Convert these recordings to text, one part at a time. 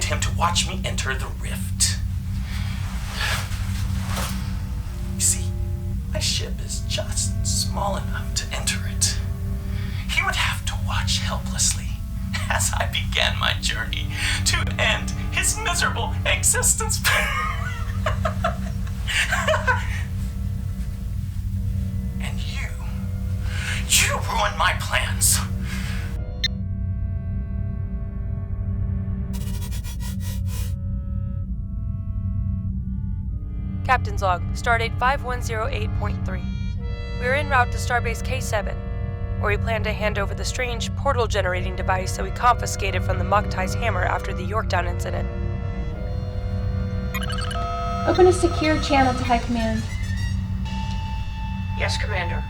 him to watch me enter the rift. You see, my ship is just small enough to enter it. He would have to watch helplessly as I began my journey to end his miserable existence. And you ruined my plans. Captain's log, stardate 5108.3. We are en route to Starbase K7, where we plan to hand over the strange portal-generating device that we confiscated from the Mokhtai's hammer after the Yorktown incident. Open a secure channel to High Command. Yes, Commander.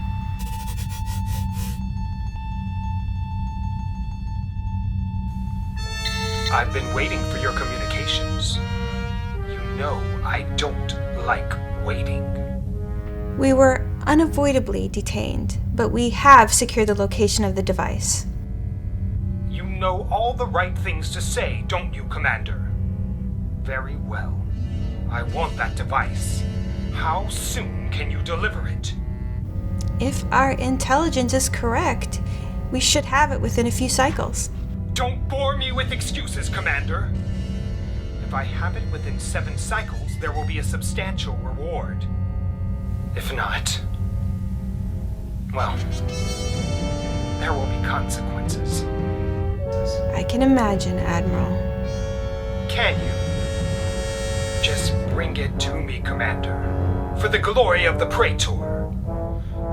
I've been waiting for your communications. You know I don't like waiting. We were unavoidably detained, but we have secured the location of the device. You know all the right things to say, don't you, Commander? Very well. I want that device. How soon can you deliver it? If our intelligence is correct, we should have it within a few cycles. Don't bore me with excuses, Commander. If I have it within 7 cycles, there will be a substantial reward. If not, well, there will be consequences. I can imagine, Admiral. Can you? Just bring it to me, Commander. For the glory of the Praetor.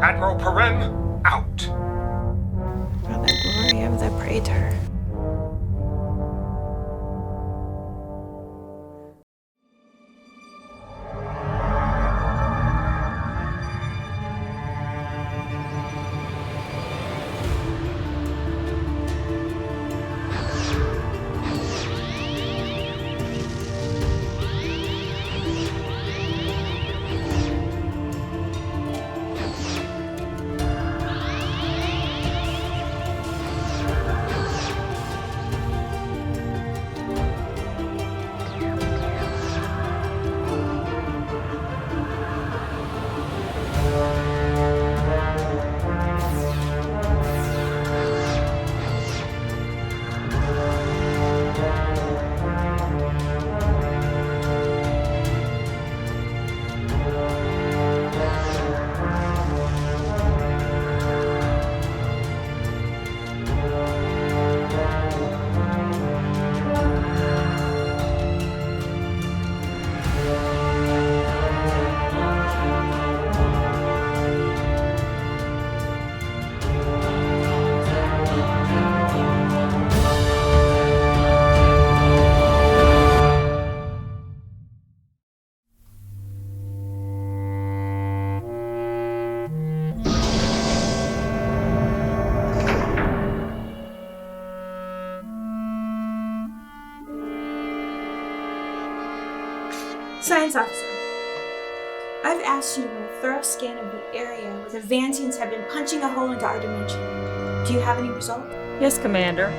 Admiral Parem, out. For the glory of the Praetor. Science Officer, I've asked you to run a thorough scan of the area where the Vantians have been punching a hole into our dimension. Do you have any result? Yes, Commander.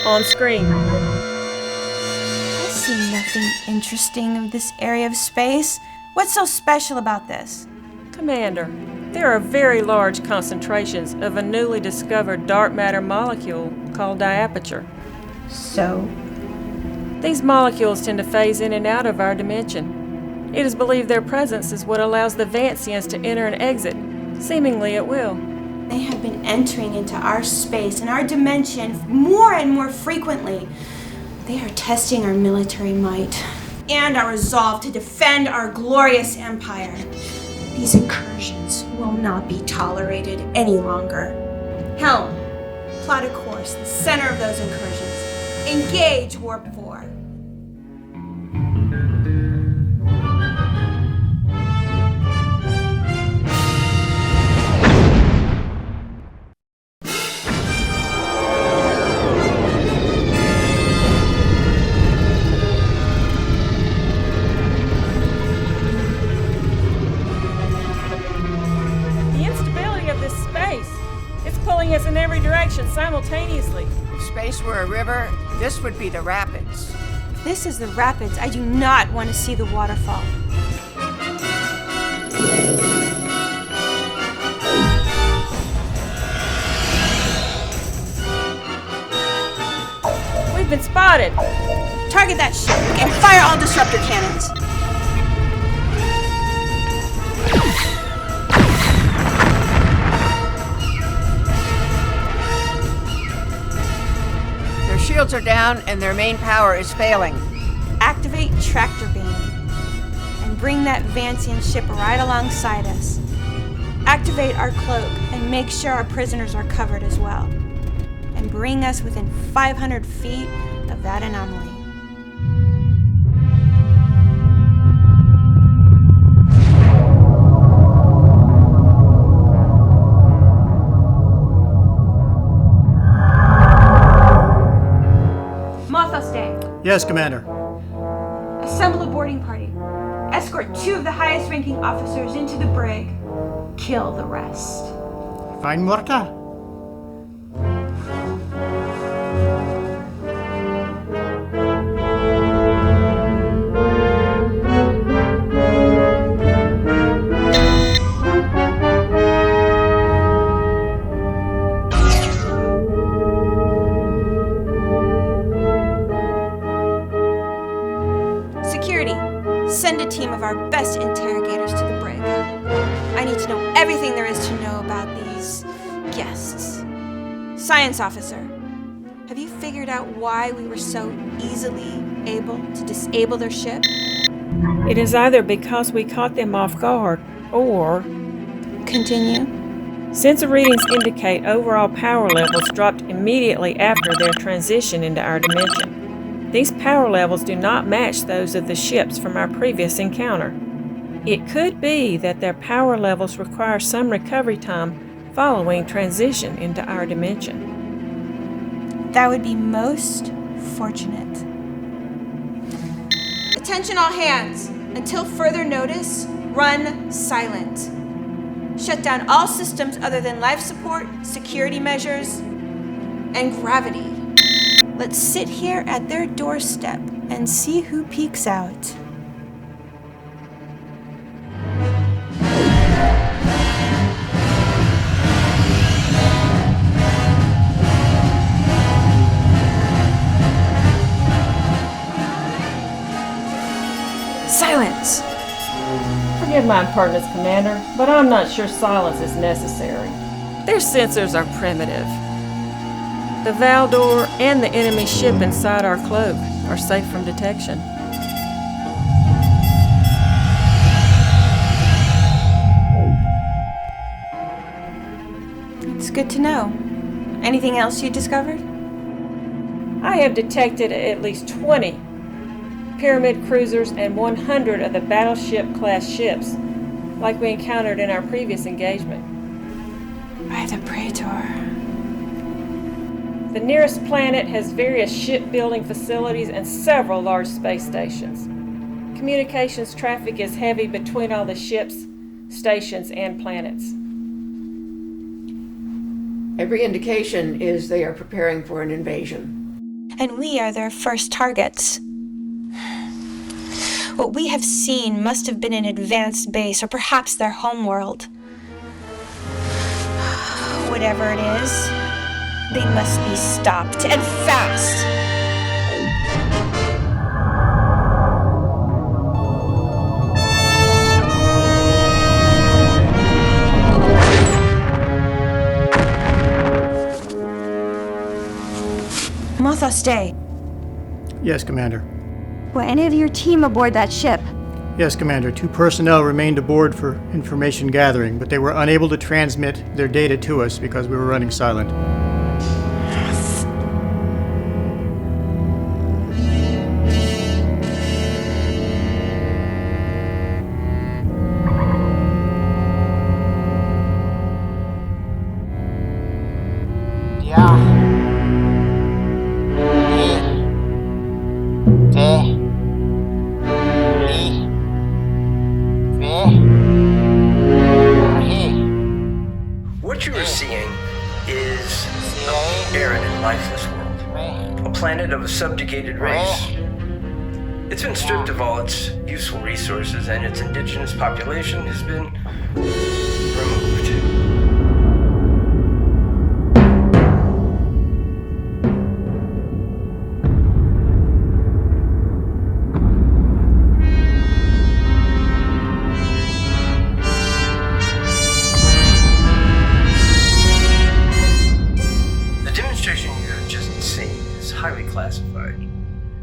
On screen. I see nothing interesting of this area of space. What's so special about this? Commander, there are very large concentrations of a newly discovered dark matter molecule called diaperture. So? These molecules tend to phase in and out of our dimension. It is believed their presence is what allows the Vantians to enter and exit, seemingly at will. They have been entering into our space and our dimension more and more frequently. They are testing our military might and our resolve to defend our glorious empire. These incursions will not be tolerated any longer. Helm, plot a course, the center of those incursions. Engage Warp 4. Us in every direction simultaneously. If space were a river, this would be the rapids. This is the rapids. I do not want to see the waterfall. We've been spotted! Target that ship and fire all disruptor cannons. Their shields are down and their main power is failing. Activate tractor beam and bring that Vancian ship right alongside us. Activate our cloak and make sure our prisoners are covered as well. And bring us within 500 feet of that anomaly. Yes, Commander. Assemble a boarding party. Escort 2 of the highest-ranking officers into the brig. Kill the rest. Fine, Morta. Send a team of our best interrogators to the brig. I need to know everything there is to know about these guests. Science officer, have you figured out why we were so easily able to disable their ship? It is either because we caught them off guard, or... Continue. Sensor readings indicate overall power levels dropped immediately after their transition into our dimension. These power levels do not match those of the ships from our previous encounter. It could be that their power levels require some recovery time following transition into our dimension. That would be most fortunate. Attention all hands. Until further notice, run silent. Shut down all systems other than life support, security measures, and gravity. Let's sit here at their doorstep and see who peeks out. Silence! Forgive my impertinence, Commander, but I'm not sure silence is necessary. Their sensors are primitive. The Valdore and the enemy ship inside our cloak are safe from detection. It's good to know. Anything else you discovered? I have detected at least 20 pyramid cruisers and 100 of the battleship-class ships, like we encountered in our previous engagement. By the Praetor. The nearest planet has various shipbuilding facilities and several large space stations. Communications traffic is heavy between all the ships, stations, and planets. Every indication is they are preparing for an invasion. And we are their first targets. What we have seen must have been an advanced base, or perhaps their homeworld. Whatever it is, they must be stopped, and fast! Motha, stay. Yes, Commander. Were any of your team aboard that ship? Yes, Commander. 2 personnel remained aboard for information gathering, but they were unable to transmit their data to us because we were running silent. What you are seeing is a barren and lifeless world. A planet of a subjugated race. It's been stripped of all its useful resources, and its indigenous population has been removed. The demonstration you have just seen is highly classified.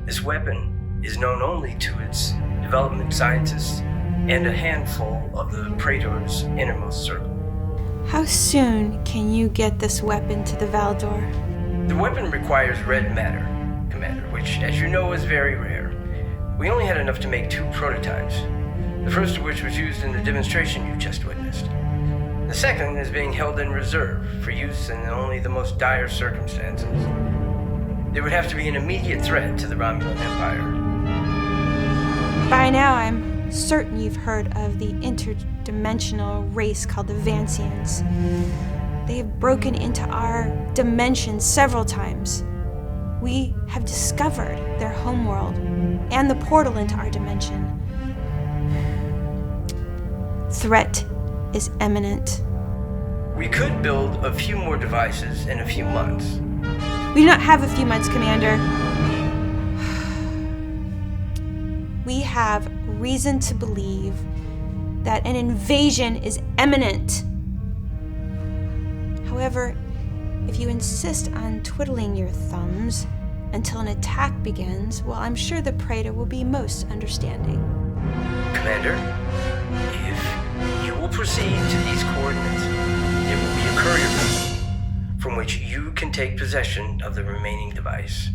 This weapon is known only to its development scientists and a handful of the Praetor's innermost circle. How soon can you get this weapon to the Valdore? The weapon requires red matter, Commander, which, as you know, is very rare. We only had enough to make 2 prototypes, the first of which was used in the demonstration you just witnessed. The second is being held in reserve for use in only the most dire circumstances. There would have to be an immediate threat to the Romulan Empire. By now, I'm certain you've heard of the interdimensional race called the Vancians. They have broken into our dimension several times. We have discovered their homeworld and the portal into our dimension. Threat is imminent. We could build a few more devices in a few months. We do not have a few months, Commander. We have reason to believe that an invasion is imminent. However, if you insist on twiddling your thumbs until an attack begins, well, I'm sure the Praetor will be most understanding. Commander, if you will proceed to these coordinates, there will be a courier vessel from which you can take possession of the remaining device.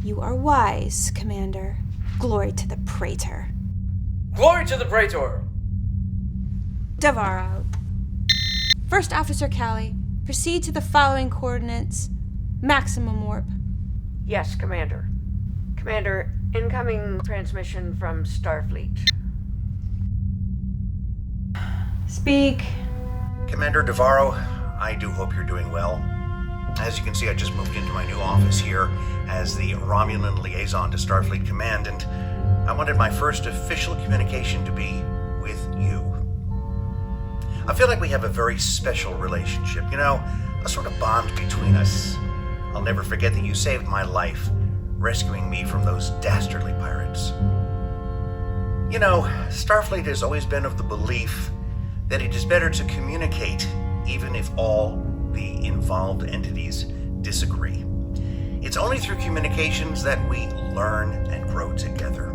You are wise, Commander. Glory to the Praetor. Glory to the Praetor! Davaro. First Officer Callie, proceed to the following coordinates. Maximum warp. Yes, Commander. Commander, incoming transmission from Starfleet. Speak. Commander Davaro, I do hope you're doing well. As you can see, I just moved into my new office here as the Romulan liaison to Starfleet Command, and I wanted my first official communication to be with you. I feel like we have a very special relationship, you know, a sort of bond between us. I'll never forget that you saved my life, rescuing me from those dastardly pirates. You know, Starfleet has always been of the belief that it is better to communicate, even if all the involved entities disagree. It's only through communications that we learn and grow together.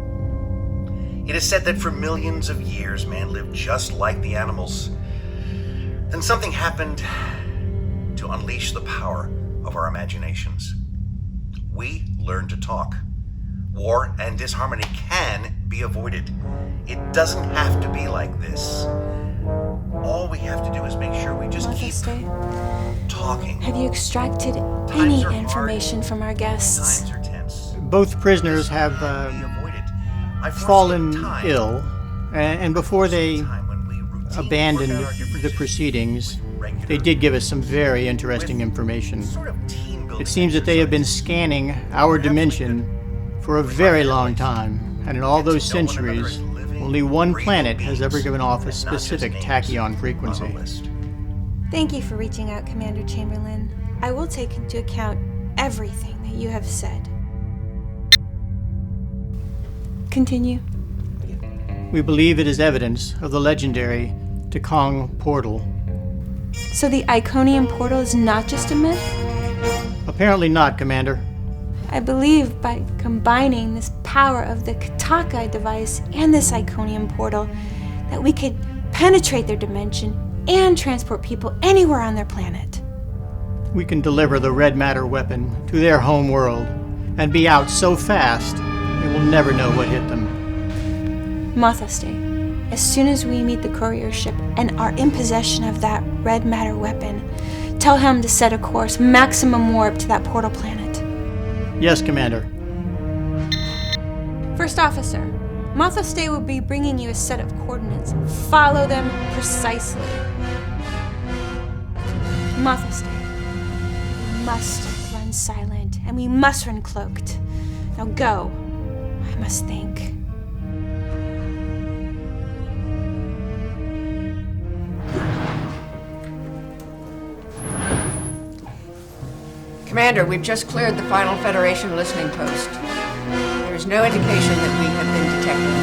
It is said that for millions of years, man lived just like the animals. Then something happened to unleash the power of our imaginations. We learned to talk. War and disharmony can be avoided. It doesn't have to be like this. All we have to do is make sure we just keep talking. Have you extracted any information from our guests? Times are tense. Both prisoners have fallen ill, and before they abandoned the proceedings, they did give us some very interesting information. It seems that they have been scanning our dimension for a very long time, and in all those centuries, only one planet has ever given off a specific tachyon frequency. Thank you for reaching out, Commander Chamberlain. I will take into account everything that you have said. Continue. We believe it is evidence of the legendary Tekong portal. So the Iconium portal is not just a myth? Apparently not, Commander. I believe by combining this power of the Katakai device and this Iconium portal that we could penetrate their dimension and transport people anywhere on their planet. We can deliver the red matter weapon to their home world and be out so fast they will never know what hit them. Mothastay, as soon as we meet the courier ship and are in possession of that red matter weapon, tell him to set a course maximum warp to that portal planet. Yes, Commander. First Officer, Mothastay will be bringing you a set of coordinates. Follow them precisely. Mothastay, we must run silent, and we must run cloaked. Now go. I must think. Commander, we've just cleared the final Federation listening post. There is no indication that we have been detected.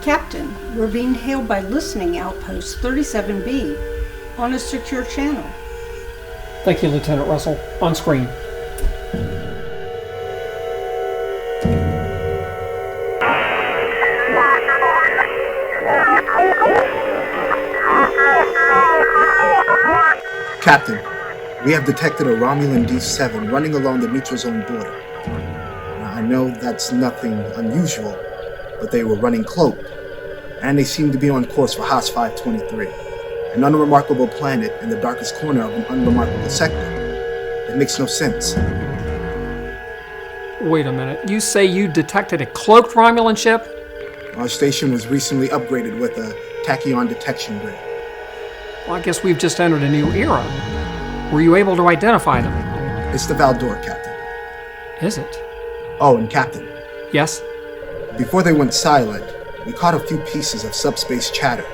Captain, we're being hailed by listening outpost 37B on a secure channel. Thank you, Lieutenant Russell. On screen. Captain, we have detected a Romulan D7 running along the neutral zone border. Now, I know that's nothing unusual, but they were running cloaked, and they seem to be on course for Haas 523, an unremarkable planet in the darkest corner of an unremarkable sector. It makes no sense. Wait a minute. You say you detected a cloaked Romulan ship? Our station was recently upgraded with a tachyon detection grid. Well, I guess we've just entered a new era. Were you able to identify them? It's the Valdore, Captain. Is it? Oh, and Captain. Yes? Before they went silent, we caught a few pieces of subspace chatter.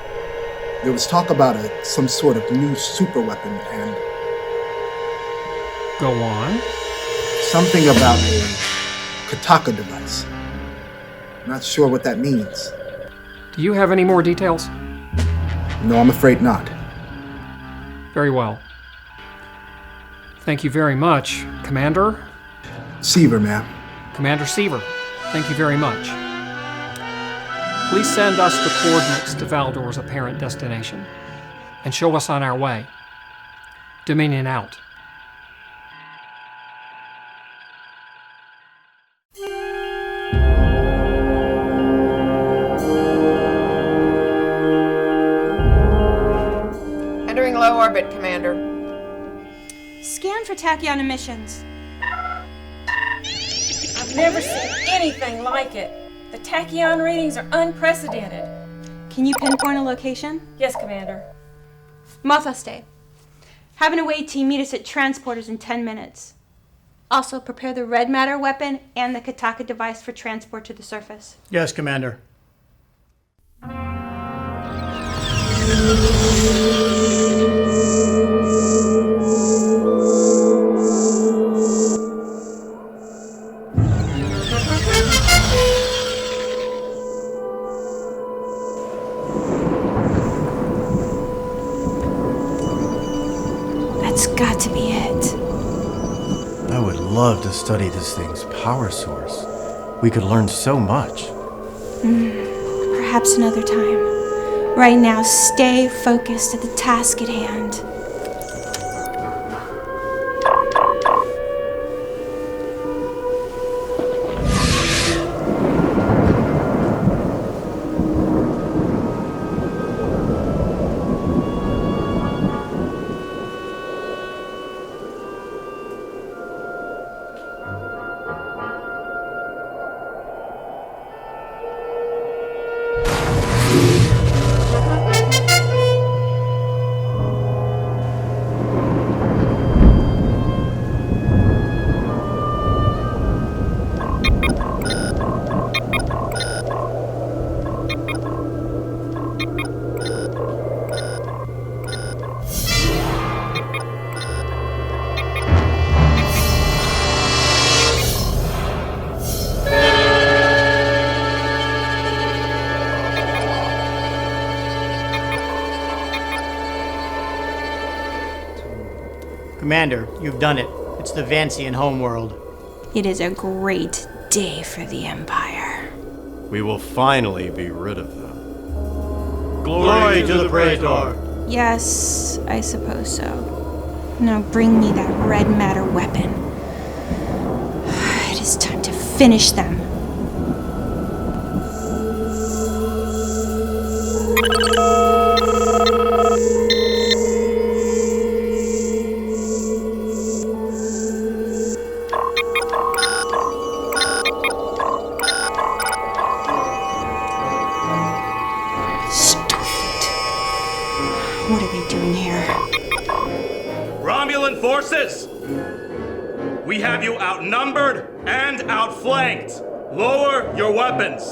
There was talk about some sort of new superweapon and... Go on. Something about a Kataka device. Not sure what that means. Do you have any more details? No, I'm afraid not. Very well. Thank you very much, Commander. Seaver, ma'am. Commander Seaver, thank you very much. Please send us the coordinates to Valdore's apparent destination and show us on our way. Dominion out. Entering low orbit, Commander. Scan for tachyon emissions. I've never seen anything like it. The tachyon readings are unprecedented. Can you pinpoint a location? Yes, Commander. Motha, stay. Have an away team meet us at transporters in 10 minutes. Also, prepare the red matter weapon and the Kataka device for transport to the surface. Yes, Commander. That's got to be it. I would love to study this thing's power source. We could learn so much. Perhaps another time. Right now, stay focused at the task at hand. Commander, you've done it. It's the Vancian homeworld. It is a great day for the Empire. We will finally be rid of them. Glory to the Praetor! Yes, I suppose so. Now bring me that red matter weapon. It is time to finish them. forces! We have you outnumbered and outflanked. Lower your weapons.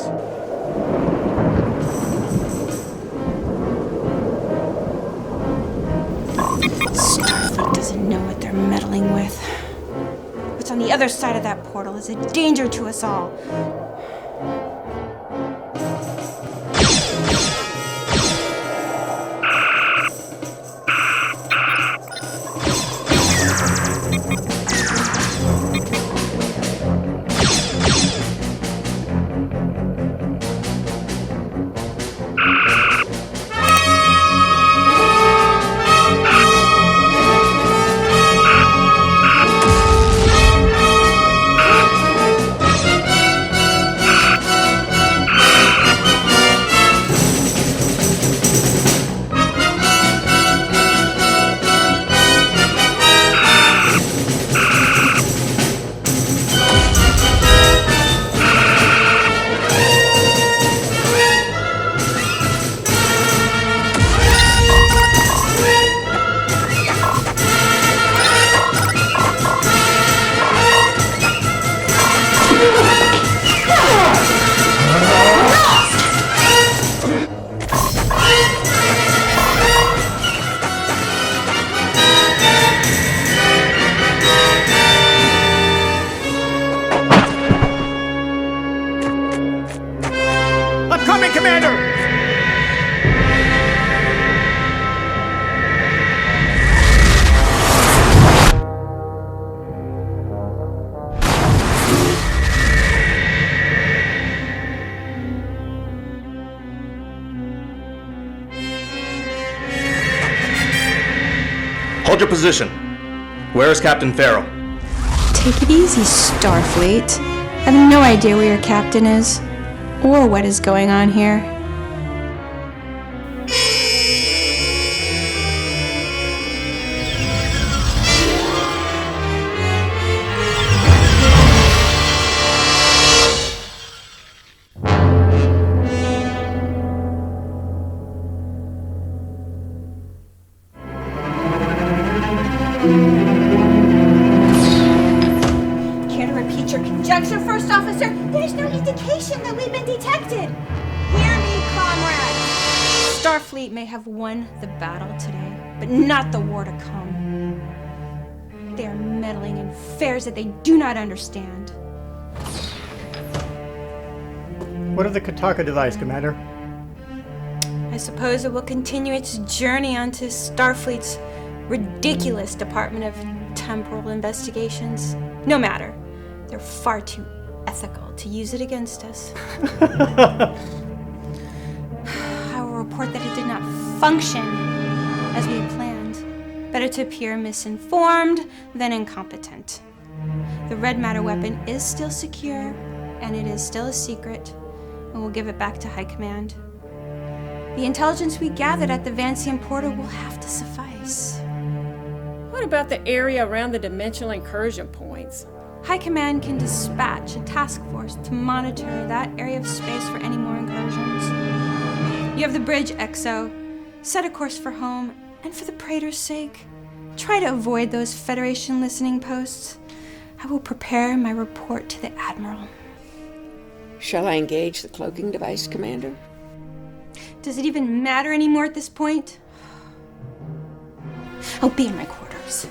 Starfleet doesn't know what they're meddling with. What's on the other side of that portal is a danger to us all. Hold your position. Where is Captain Farrell? Take it easy, Starfleet. I have no idea where your captain is, or what is going on here. Care to repeat your conjecture, First Officer? There's no indication that we've been detected. Hear me, comrades. Starfleet may have won the battle today, but not the war to come. They are meddling in affairs that they do not understand. What of the Kataka device, Commander? I suppose it will continue its journey onto Starfleet's ridiculous Department of Temporal Investigations. No matter. They're far too ethical to use it against us. I will report that it did not function as we had planned. Better to appear misinformed than incompetent. The red matter weapon is still secure, and it is still a secret, and we'll give it back to High Command. The intelligence we gathered at the Vancian portal will have to suffice. What about the area around the dimensional incursion points? High Command can dispatch a task force to monitor that area of space for any more incursions. You have the bridge, XO. Set a course for home, and for the Praetor's sake, try to avoid those Federation listening posts. I will prepare my report to the Admiral. Shall I engage the cloaking device, Commander? Does it even matter anymore at this point? I'll be in my quarters.